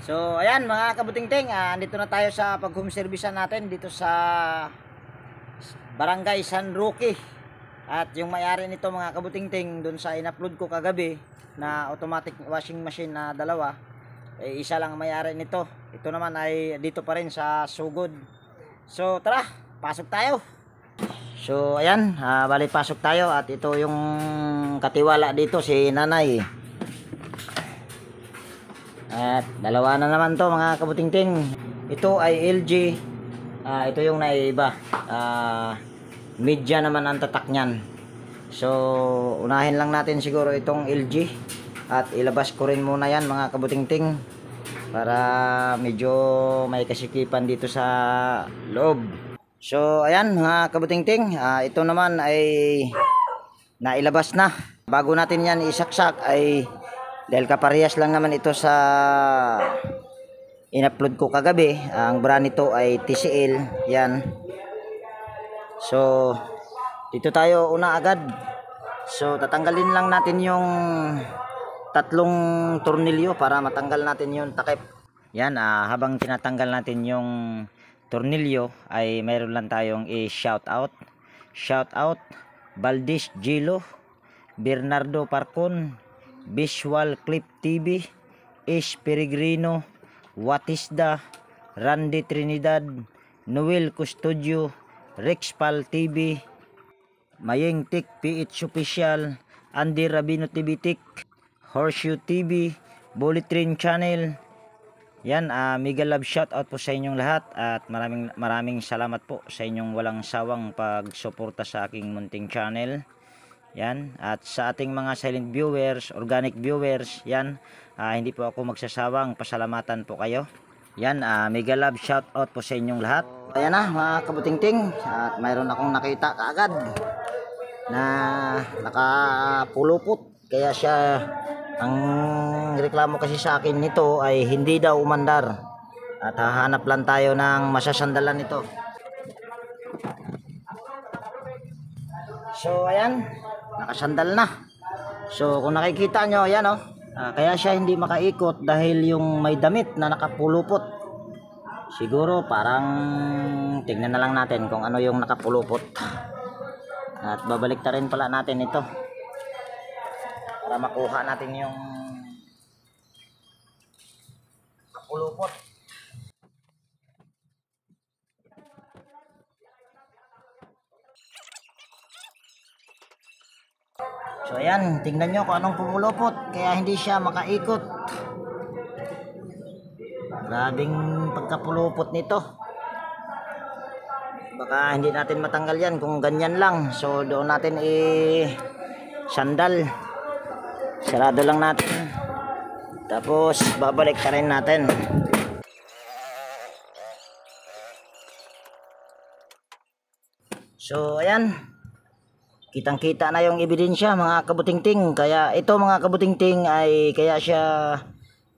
So ayan mga kabutingting, andito na tayo sa pag-home service natin dito sa Barangay San Roque. At yung may-ari nito mga kabutingting, doon sa in-upload ko kagabi na automatic washing machine na dalawa, isa lang ang may-ari nito. Ito naman ay dito pa rin sa Sugod. So tara, pasok tayo. So ayan, bali pasok tayo at ito yung katiwala dito, si Nanay. At dalawa na naman to mga kabutingting. Ito ay LG. Ito yung naiiba. Media naman ang tatak niyan. So unahin lang natin siguro itong LG. At ilabas ko rin muna yan mga kabutingting, para medyo may kasikipan dito sa loob. So ayan mga kabutingting, ito naman ay nailabas na. Bago natin yan isaksak ay, dahil kaparehas lang naman ito sa in-upload ko kagabi, ang brand nito ay TCL yan. So dito tayo una agad. So tatanggalin lang natin yung tatlong tornilyo para matanggal natin yung takip yan. Habang tinatanggal natin yung tornilyo ay mayroon lang tayong i-shout out Valdez Gilo, Bernardo Parcon, Visual Clip TV, Ish Peregrino, Watisda, Randy Trinidad, Noel Custodio, Rexpal TV, Mayeng Tik PH Official, Andy Rabino TV Tik, Horseshoe TV, Bullet Train Channel. Yan, mega love shout out po sa inyong lahat at maraming salamat po sa inyong walang sawang pagsuporta sa aking munting channel. Yan, at sa ating mga silent viewers, organic viewers, yan, hindi po ako magsasawang pasalamatan po kayo. Yan, mega love shout out po sa inyong lahat. Ayan na mga kabutingting, at mayroon akong nakita kaagad na nakapulupot. Kaya siya, ang reklamo kasi sa akin nito ay hindi daw umandar. At hahanap lang tayo ng masasandalan nito. So ayan, nakasandal na. So kung nakikita nyo, ayan oh, kaya siya hindi makaikot dahil yung may damit na nakapulupot. Siguro parang tingnan na lang natin kung ano yung nakapulupot. At babalik na rin pala natin ito para makuha natin yung nakapulupot. So ayan, tingnan nyo kung anong pumulupot kaya hindi siya makaikot. Grabing pagkapulupot nito. Baka hindi natin matanggal yan kung ganyan lang. So doon natin sandal. Sarado lang natin. Tapos babalik ka rin natin. So ayan, kitang-kita na yung ebidensya mga kabutingting. Kaya ito mga kabutingting ay kaya siya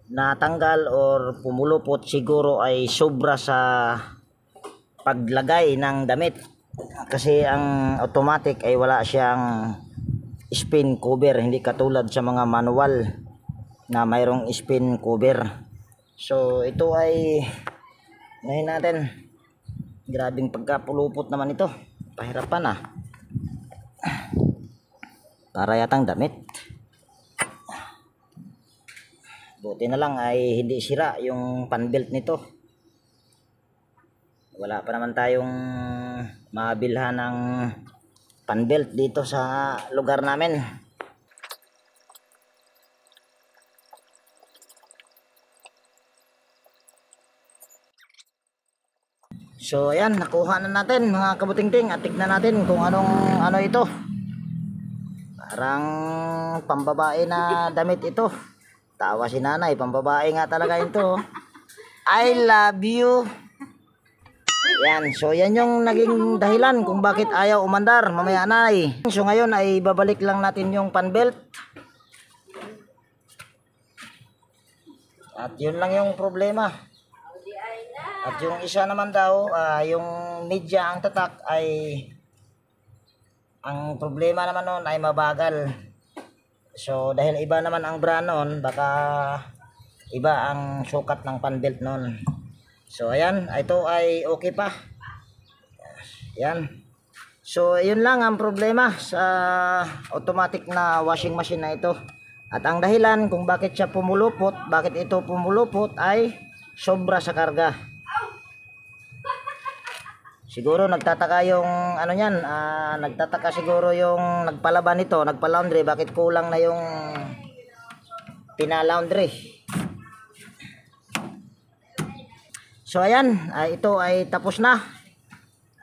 natanggal or pumulupot siguro ay sobra sa paglagay ng damit. Kasi ang automatic ay wala siyang spin cover, hindi katulad sa mga manual na mayroong spin cover. So ito ay ngayon natin. Grabing pagkapulupot naman ito. Pahirapan para yatang damit. Buti na lang ay hindi sira yung panbelt nito. Wala pa naman tayong mabilhan ng panbelt dito sa lugar namin. So ayan, nakuha na natin mga kabutingting at tignan natin kung ano ito. Parang pambabae na damit ito. Tawa si Nanay, pambabae nga talaga ito. I love you. Yan, so yan yung naging dahilan kung bakit ayaw umandar mamaya Nay. So ngayon ay babalik lang natin yung panbelt. At yun lang yung problema. At yung isa naman daw, yung media ang tatak ay, ang problema naman nun ay mabagal. So dahil iba naman ang brand nun, baka iba ang sukat ng pan belt noon. So ayan, ito ay okay pa. Yan. So yun lang ang problema sa automatic na washing machine na ito. At ang dahilan kung bakit siya pumulupot, bakit ito pumulupot ay sobra sa karga. Siguro nagtataka yung ano niyan, nagtataka siguro yung nagpalaban nito, nagpa-laundry, bakit kulang na yung pina-laundry. So ayan, ito ay tapos na.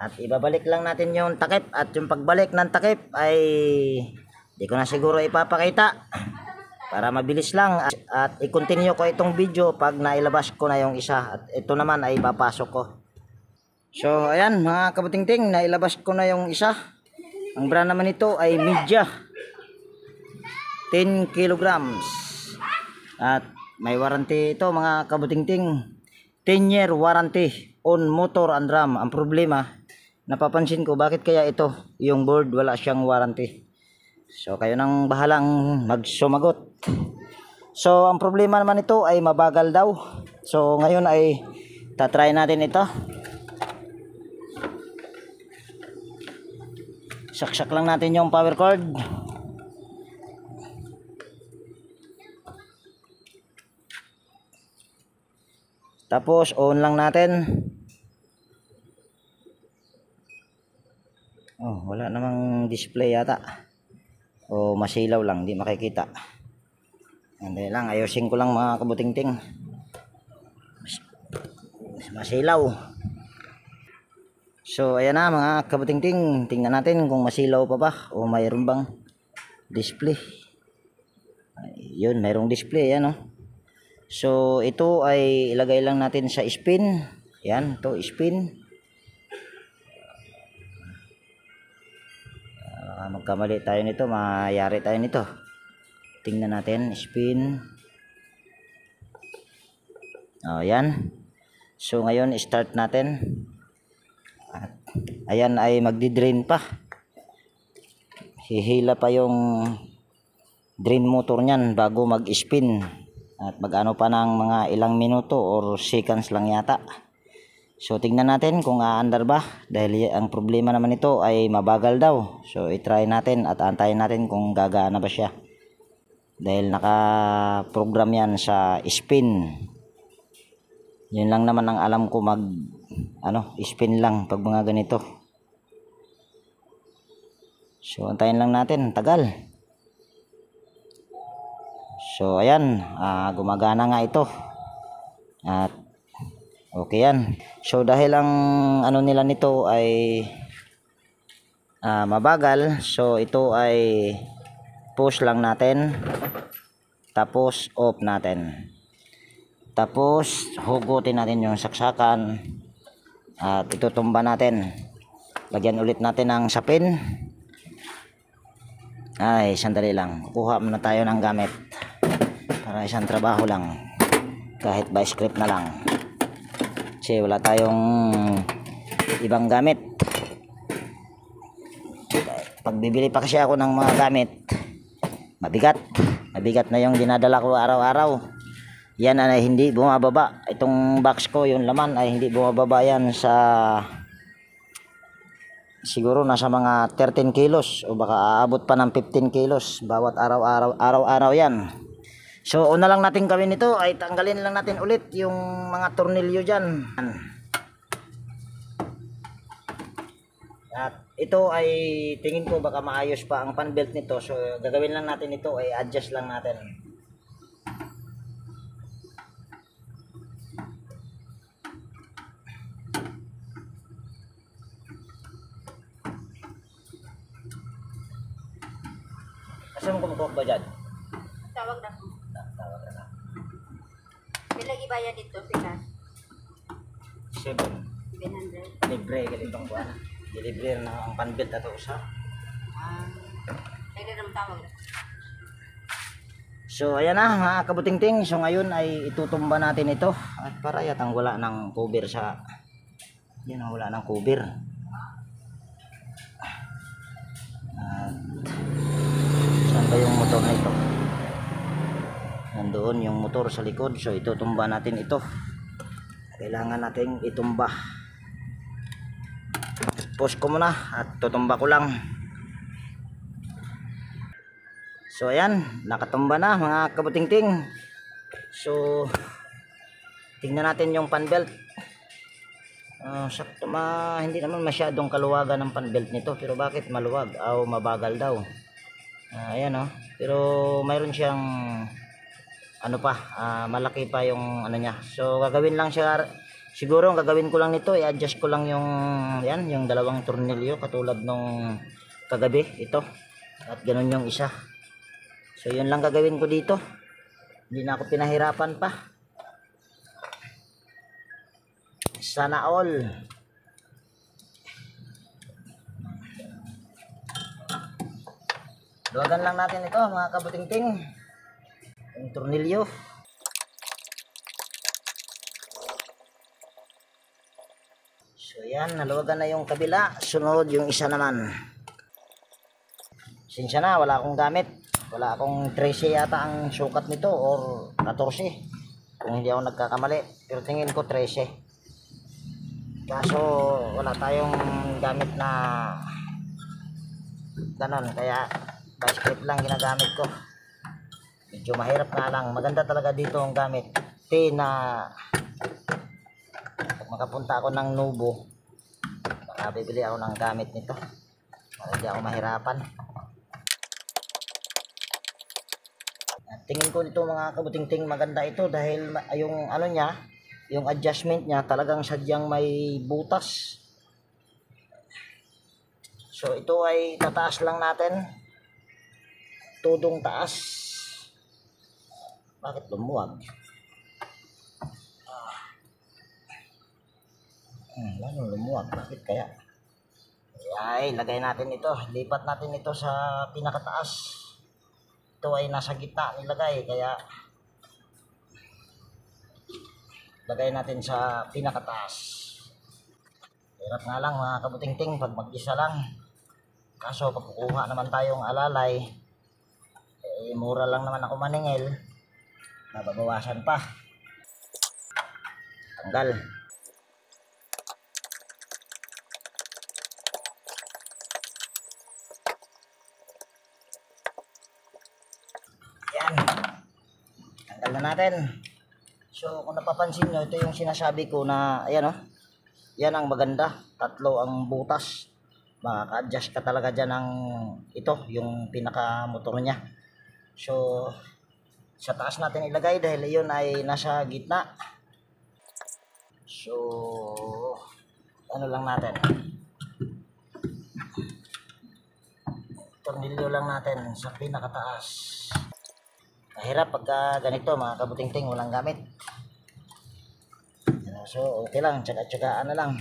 At ibabalik lang natin yung takip, at yung pagbalik ng takip ay di ko na siguro ipapakita para mabilis lang, at i-continue ko itong video pag nailabas ko na yung isa, at ito naman ay papasok ko. So ayan mga kabutingting, nailabas ko na yung isa. Ang brand naman ito ay Media 10 kilograms, at may warranty ito mga kabutingting, 10-year warranty on motor and drum. Ang problema, napapansin ko bakit kaya ito yung board wala siyang warranty. So kayo nang bahalang magsumagot. So ang problema naman ito ay mabagal daw. So ngayon ay tatry natin ito. Saksak lang natin yung power cord. Tapos on lang natin. Oh, wala namang display yata. O masilaw lang, di makikita. Hindi lang, ayusin ko lang mga kabutingting. Masilaw. So ayan na mga kabutingting, tingnan natin kung masilaw pa ba o mayroon bang display. Yun, mayroong display, yan oh. So ito ay ilagay lang natin sa spin. Yan, to spin. Magkamali tayo nito, mayari tayo nito. Tingnan natin, spin. Yan. So ngayon start natin. At ayan ay magdi-drain pa. Hihila pa yung drain motor niyan bago mag-spin. At mag-ano pa ng mga ilang minuto or seconds lang yata. So tingnan natin kung aandar ba, dahil ang problema naman ito ay mabagal daw. So i-try natin at antayin natin kung gagana ba siya, dahil naka-program yan sa spin. Yun lang naman ang alam ko, spin lang pag mga ganito. So antayin lang natin, tagal. So ayan, gumagana nga ito. At okay yan. So dahil ang ano nila nito ay mabagal, so ito ay push lang natin, tapos off natin, tapos hugutin natin yung saksakan at itutumba natin. Lagyan ulit natin ng sapin. Ay, sandali lang, kuha muna tayo ng gamit para isang trabaho lang, kahit by script na lang. Kasi wala tayong ibang gamit. Pag bibili pa kasi ako ng mga gamit, mabigat na yung dinadala ko araw-araw. Yan ay hindi bumababa. Itong box ko, yung laman ay hindi bumababa yan sa, siguro nasa mga 13 kilos o baka aabot pa ng 15 kilos bawat araw-araw yan. So una lang natin gawin ito ay tanggalin lang natin ulit yung mga tornilyo dyan. At ito ay tingin ko baka maayos pa ang pan belt nito. So gagawin lang natin ito ay adjust lang natin. Asa mo kumukuha ba dyan? Tawag na. Tawag na lang. Bilagi bayad dito sila. 700. Libre ganitong buwan. Deliver na ang pan belt ato usa. Pwede naman tawag na. So ayan na mga kabutingting. So ngayon ay itutumba natin ito. At para yatang wala ng cover sa, yan ang wala ng cover. At saan ba yung motor na ito? Nandoon. doon yung motor sa likod. So itutumba natin ito. Kailangan nating itumba. Post ko muna at tutumba ko lang. So ayan, nakatumba na mga kabutingting. So tingnan natin yung pan belt. Sakto, hindi naman masyadong kaluwagan ng pan belt nito, pero bakit maluwag o mabagal daw? Ayan oh. Pero mayroon siyang ano pa, malaki pa yung ano niya. So gagawin lang siya, siguro ang gagawin ko lang nito, i-adjust ko lang yung yan, yung dalawang tornilyo katulad nung kagabi ito. At ganun yung isa. So yun lang gagawin ko dito. Hindi na ako pinahirapan pa. Sana all. Luwagan lang natin ito mga kabutingting. Yung tornilyo. So yan, naluwagan na yung kabila. Sunod yung isa naman. Sinsya na, wala akong gamit. Wala akong 13 yata ang sukat nito or 14. Kung hindi ako nagkakamali. Pero tingin ko 13. Kaso wala tayong gamit na ganon, kaya vice grip lang ginagamit ko. Medyo mahirap nga lang. Maganda talaga dito ang gamit na pag makapunta ako ng Nubo, baka bibili ako ng gamit nito para hindi ako mahirapan. At tingin ko dito mga kabutingting maganda ito dahil yung ano niya, yung adjustment niya talagang sadyang may butas. So ito ay tataas lang natin. Tudong taas. Bakit lumuwag? Ano lumuwag? Bakit kaya? Ay, lagay natin ito. Lipat natin ito sa pinakataas. Ito ay nasa gitna nilagay, kaya lagay natin sa pinakataas. Hirap nga lang mga kabutingting pag mag-isa lang. Kaso pag kukuha naman tayong alalay, mura lang naman ako maningil. Nababawasan pa. Tanggal. Yan. Tanggal na natin. So kung napapansin nyo, ito yung sinasabi ko na ayan oh, yan ang maganda, tatlo ang butas. Makaka-adjust ka talaga dyan ng ito, yung pinaka motor nya. So sa taas natin ilagay dahil yun ay nasa gitna. So ano lang natin, tornilyo lang natin sa pinakataas. Mahirap pagka ganito mga kabutingting, walang gamit. So okay lang, tsaga-tsagaan na lang.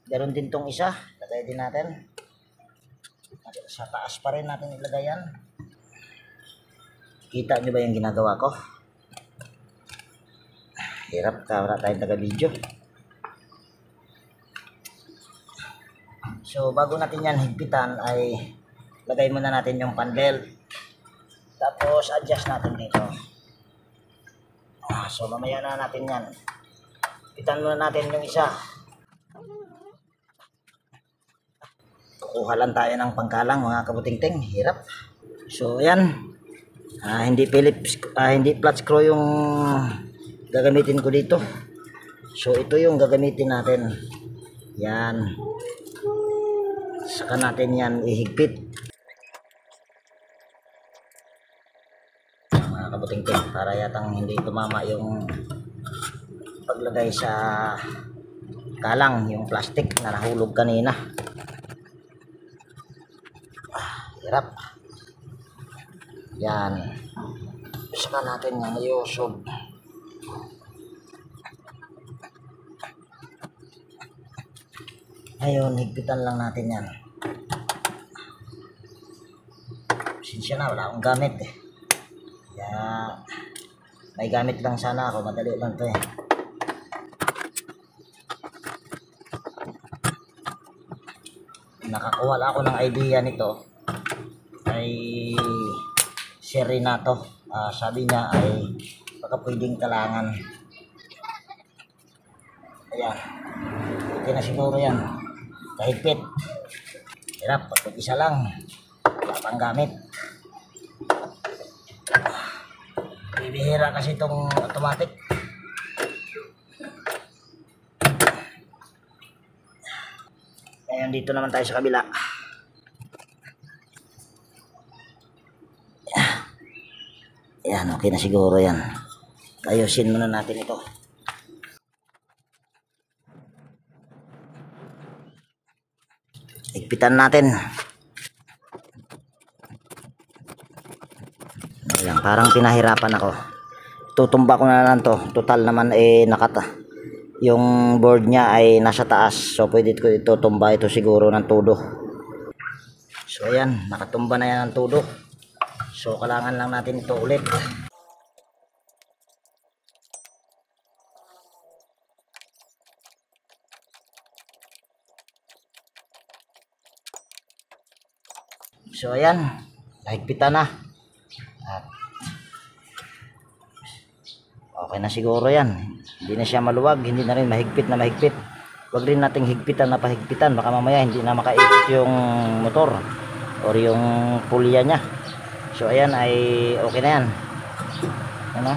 Ganon din tong isa, lagay din natin. Sa taas pa rin natin ilagay yan. Kita nyo ba yung ginagawa ko? Hirap ka, wala tayong taga-video. So bago natin yan higpitan ay lagay muna natin yung pan belt. Tapos adjust natin dito. So mamaya na natin yan. Higpitan muna natin yung isa. Kukuha lang tayo ng pangkalang mga kabutingting. Hirap. So ayan. Hindi Phillips, hindi flat screw yung gagamitin ko dito. So ito yung gagamitin natin. Yan. Saka natin yan ihigpit. Mga kabutingting, para yatang hindi tumama yung paglagay sa kalang, yung plastic na nahulog kanina. Hirap. Yan. Saka natin yan iusob. Ayun, higpitan lang natin yan. Sinsya na, wala akong gamit eh. Kaya may gamit lang sana ako, madali lang to eh. Nakakuha ako ng idea nito ay Serinato. sabi niya ay baka pwedeng talangan. Ayan, okay na siguro yan, kahigpit. Hirap pag isa lang, wala pang gamit. Bibihira kasi itong automatic. Ngayon dito naman tayo sa kabila. Ayan, okay na siguro yan. Ayusin muna natin ito. Higpitan natin. Ayan, parang pinahirapan ako. Tutumba ko na lang to. Total naman nakata. Yung board niya ay nasa taas. So pwede ko itutumba ito siguro ng todo. So ayan, nakatumba na yan ng todo. So kailangan lang natin ito ulit. So ayan, nahigpitan na. At okay na siguro yan. Hindi na siya maluwag, hindi na rin mahigpit na mahigpit. Huwag rin nating higpitan na pahigpitan, baka mamaya hindi na makaikot yung motor or yung pulya nya. So ayan ay okay na yan. Ano?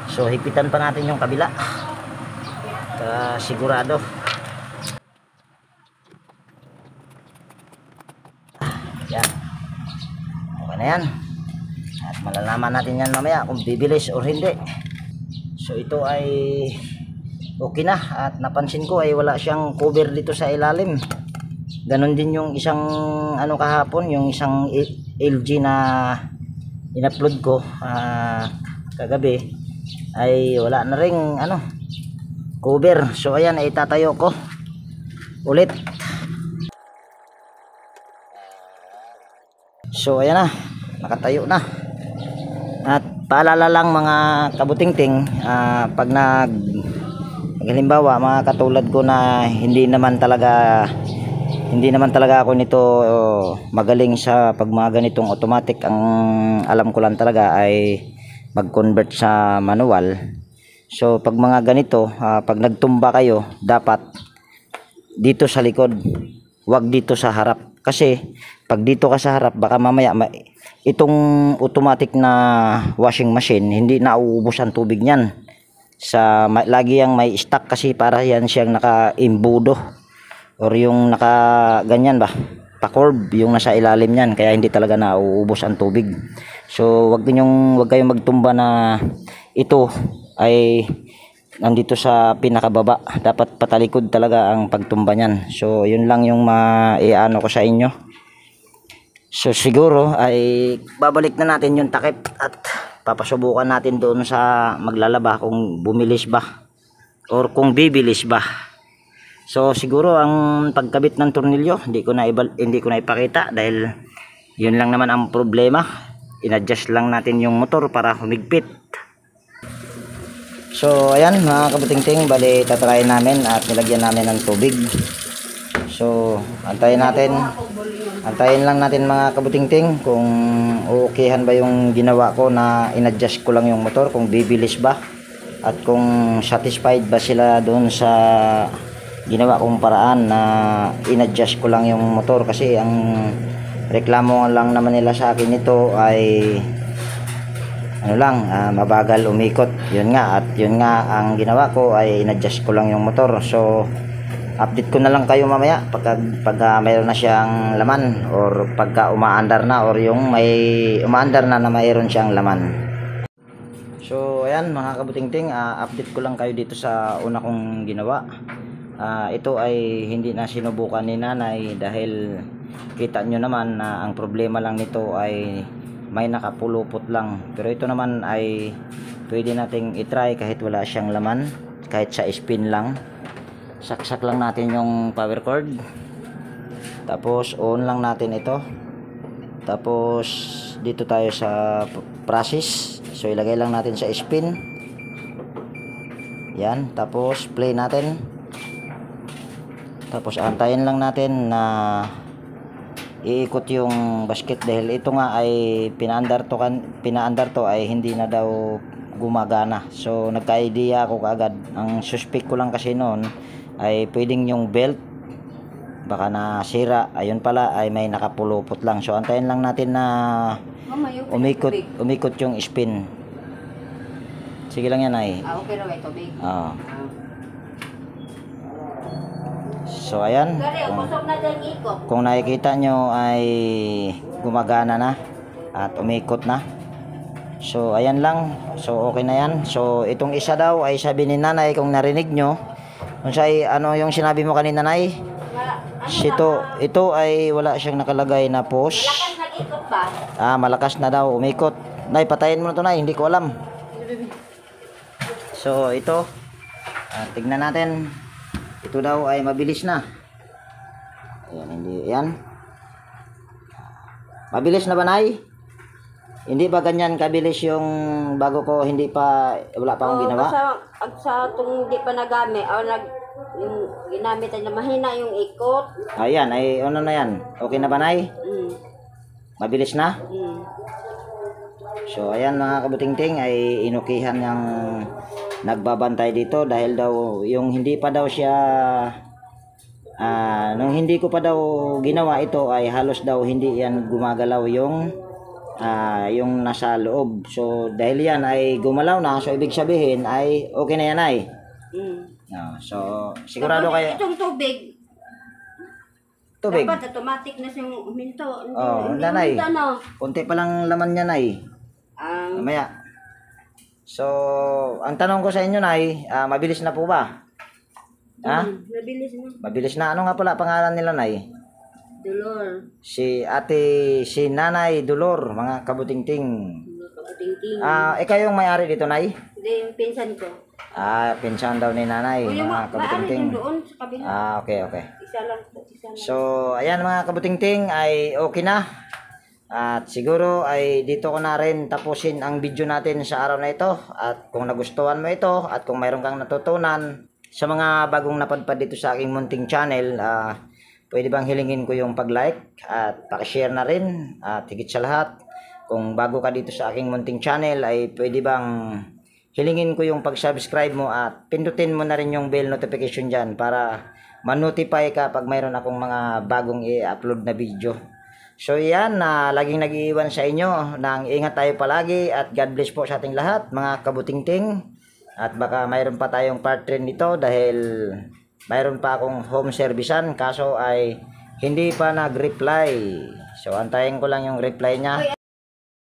So higpitan pa natin yung kabila para sigurado. Yan. Okay na yan. At malalaman natin yan mamaya kung bibilis or hindi. So ito ay okay na. At napansin ko ay wala siyang cover dito sa ilalim. Ganon din yung isang ano kahapon, yung isang LG na in-upload ko kagabi ay wala na ring ano cover. So ayan ay tatayo ko ulit. So ayan na, nakatayo na. At paalala lang mga kabutingting, pag halimbawa mga katulad ko na hindi naman talaga ako nito magaling sa pag mga ganitong automatic, ang alam ko lang talaga ay mag-convert sa manual. So pag mga ganito, pag nagtumba kayo, dapat dito sa likod, wag dito sa harap. Kasi pag dito ka sa harap, baka mamaya itong automatic na washing machine hindi na uubos ang tubig niyan. Lagi yang may stock kasi para yan siyang naka-imbudo or yung naka ganyan ba, pa-curve yung nasa ilalim niyan, kaya hindi talaga na uubos ang tubig. So wag kayong magtumba na ito ay nandito sa pinakababa, dapat patalikod talaga ang pagtumba niyan. So yun lang yung maiano ko sa inyo. So siguro ay babalik na natin yung takip at papasubukan natin doon sa maglalaba kung bumilis ba or kung bibilis ba. So siguro ang pagkabit ng tornilyo hindi ko na ipakita dahil yun lang naman ang problema. In-adjust lang natin yung motor para humigpit. So ayan mga kabutingting, bali tatry namin at nilagyan namin ng tubig. So antayin lang natin mga kabutingting kung okayhan ba yung ginawa ko na in-adjust ko lang yung motor, kung bibilis ba at kung satisfied ba sila doon sa ginawa kong paraan na in-adjust ko lang yung motor. Kasi ang reklamo lang naman nila sa akin nito ay mabagal umikot. Yun nga ang ginawa ko ay in-adjust ko lang yung motor. So update ko na lang kayo mamaya pagka mayroon na siyang laman or pagka umaandar na or yung may umaandar na mayroon siyang laman. So ayan mga kabutingting, update ko lang kayo dito sa una kong ginawa. Ito ay hindi na sinubukan ni nanay dahil kita nyo naman na ang problema lang nito ay may nakapulupot lang. Pero ito naman ay pwede nating itry kahit wala siyang laman, kahit sa spin lang. Saksak lang natin yung power cord, tapos on lang natin ito, tapos dito tayo sa process. So ilagay lang natin sa spin, yan, tapos play natin, tapos antayin lang natin na iikot yung basket dahil ito nga ay pinaandar to ay hindi na daw gumagana. So nagka-idea ako kaagad. Ang suspect ko lang kasi noon ay pwedeng yung belt baka nasira. Ayun pala ay may nakapulupot lang. So antayin lang natin na Mama, yung tubig. umikot yung spin. Sige lang yan ay. Okay raw ito, big. So ayan. Gari, kusog na dyan ikot. Kung nakikita nyo ay gumagana na at umikot na. So ayan lang. So okay na yan. So itong isa daw ay sabi ni nanay kung narinig nyo. Kung ano yung sinabi mo kanina nay? Ito ay wala siyang nakalagay na post. Malakas nag-ikot ba? Malakas na daw umikot. Nay, patayin mo na to nay. Hindi ko alam. So ito. Tignan natin. Ito daw ay mabilis na. Ayan, hindi. Ayan. Mabilis na ba, Nay? Hindi ba ganyan kabilis yung bago ko hindi pa, wala pa akong ginawa? Sa itong hindi pa nagamit, yung ginamit ay na mahina yung ikot. Ayan, ay ano na yan? Okay na ba, Nay? Mabilis na? So, ayan mga kabutingting, ay inukihan ng nagbabantay dito dahil daw yung hindi pa daw siya nung hindi ko pa daw ginawa ito ay halos daw hindi yan gumagalaw yung nasa loob. So dahil yan ay gumalaw na, so ibig sabihin ay okay na yan ay. So sigurado kayo itong tubig dapat automatic na siyang huminto. Nanay, konti pa lang laman niya nay. Mamaya. So, ang tanong ko sa inyo, Nay, mabilis na po ba? Mabilis na. Mabilis na. Ano nga pala pangalan nila, Nay? Dolor. Si Nanay Dolor, mga kabutingting. Kabutingting. Ikaw yung may-ari dito, Nay? Hindi, yung pinsan ko. Pinsan daw ni Nanay, mga kabutingting. Doon sa kabila. Okay. Isa lang. So, ayan mga kabutingting, ay okay na. At siguro ay dito ko na rin tapusin ang video natin sa araw na ito. At kung nagustuhan mo ito at kung mayroon kang natutunan sa mga bagong napadpad dito sa aking munting channel, pwede bang hilingin ko yung pag-like at pakishare na rin. At higit sa lahat, kung bago ka dito sa aking munting channel ay pwede bang hilingin ko yung pag-subscribe mo at pindutin mo na rin yung bell notification dyan para ma-notify ka pag mayroon akong mga bagong i-upload na video. So yan, laging nag-iiwan sa inyo nang ingat tayo palagi at God bless po sa ating lahat mga kabutingting. At baka mayroon pa tayong part 3 nito dahil mayroon pa akong home servicean kaso ay hindi pa nag-reply. So antayin ko lang yung reply niya.